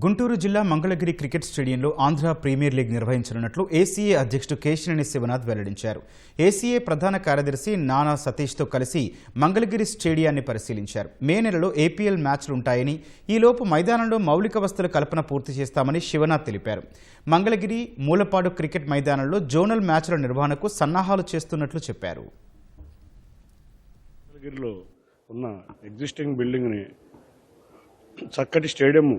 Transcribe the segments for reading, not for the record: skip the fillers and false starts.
గుంటూరు జిల్లా మంగళగిరి క్రికెట్ స్టేడియంలో Andhra premier league నిర్వహించనున్నట్లు ఏసీఏ అధ్యక్షుడు కేశినేని శివనాథ్ వెల్లడించారు. ఏసీఏ ప్రధాన కార్యదర్శి నానా సతీష్తో కలిసి మంగళగిరి స్టేడియాన్ని పరిశీలించారు. మే నెలలో ఏపీఎల్ మ్యాచ్లుంటాయని, ఈలోపు మైదానంలో మౌలిక వసతుల కల్పన పూర్తి చేస్తామని శివనాథ్ తెలిపారు. మంగళగిరి, మూలపాడు క్రికెట్ మైదానంలో జోనల్ మ్యాచ్ల నిర్వహణకు సన్నాహాలు చేస్తున్నట్లు చెప్పారు. మంగళగిరిలో ఉన్న ఎగ్జిస్టింగ్ బిల్డింగ్ని చక్కటి స్టేడియం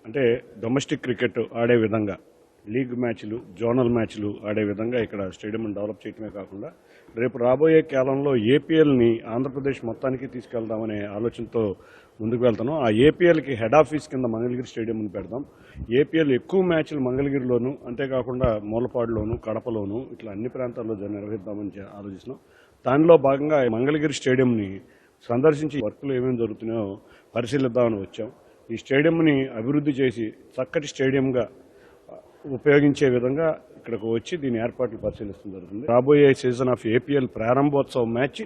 అంటే డొమెస్టిక్ క్రికెట్ ఆడే విధంగా, లీగ్ మ్యాచ్లు, జోనల్ మ్యాచ్లు ఆడే విధంగా ఇక్కడ స్టేడియం డెవలప్ చేయడమే కాకుండా రేపు రాబోయే కాలంలో ఏపీఎల్ని ఆంధ్రప్రదేశ్ మొత్తానికి తీసుకెళ్దామనే ఆలోచనతో ముందుకు వెళ్తాను. ఆ ఏపీఎల్కి హెడ్ ఆఫీస్ కింద మంగళగిరి స్టేడియంని పెడదాం. ఏపీఎల్ ఎక్కువ మ్యాచ్లు మంగళగిరిలోను, అంతేకాకుండా మూలపాడులోను, కడపలోను ఇట్లా అన్ని ప్రాంతాల్లో నిర్వహిద్దామని ఆలోచిస్తున్నాం. దానిలో భాగంగా మంగళగిరి స్టేడియంని సందర్శించి వర్క్లు ఏమేమి జరుగుతున్నాయో పరిశీలిద్దామని వచ్చాం. ఈ స్టేడియంని అభివృద్ధి చేసి చక్కటి స్టేడియంగా ఉపయోగించే విధంగా ఇక్కడికి వచ్చి దీని ఏర్పాట్లు పరిశీలిస్తూ జరుగుతుంది. రాబోయే సీజన్ ఆఫ్ ఏపీఎల్ ప్రారంభోత్సవ మ్యాచ్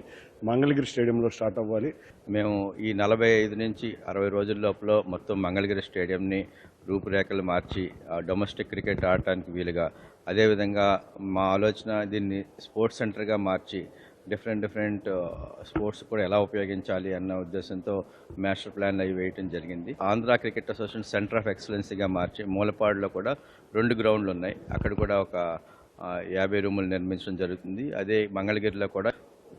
మంగళగిరి స్టేడియంలో స్టార్ట్ అవ్వాలి. మేము ఈ 45 నుంచి 60 రోజుల లోపల మొత్తం మంగళగిరి స్టేడియంని రూపురేఖలు మార్చి డొమెస్టిక్ క్రికెట్ ఆడటానికి వీలుగా, అదేవిధంగా మా ఆలోచన దీన్ని స్పోర్ట్స్ సెంటర్గా మార్చి డిఫరెంట్ స్పోర్ట్స్ కూడా ఎలా ఉపయోగించాలి అన్న ఉద్దేశంతో మాస్టర్ ప్లాన్ అవి వేయటం జరిగింది. Andhra cricket association centre of ఎక్సలెన్సీగా మార్చి మూలపాడులో కూడా 2 గ్రౌండ్లు ఉన్నాయి. అక్కడ కూడా ఒక 50 రూములు నిర్మించడం జరుగుతుంది. అదే మంగళగిరిలో కూడా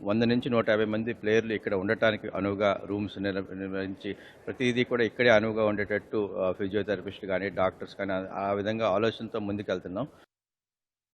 100 నుంచి 150 మంది ప్లేయర్లు ఇక్కడ ఉండటానికి అనువుగా రూమ్స్ నిర్వహించి ప్రతిదీ కూడా ఇక్కడే అనువుగా ఉండేటట్టు ఫిజియోథెరపిస్ట్ కానీ, డాక్టర్స్ కానీ ఆ విధంగా ఆలోచనతో ముందుకెళ్తున్నాం.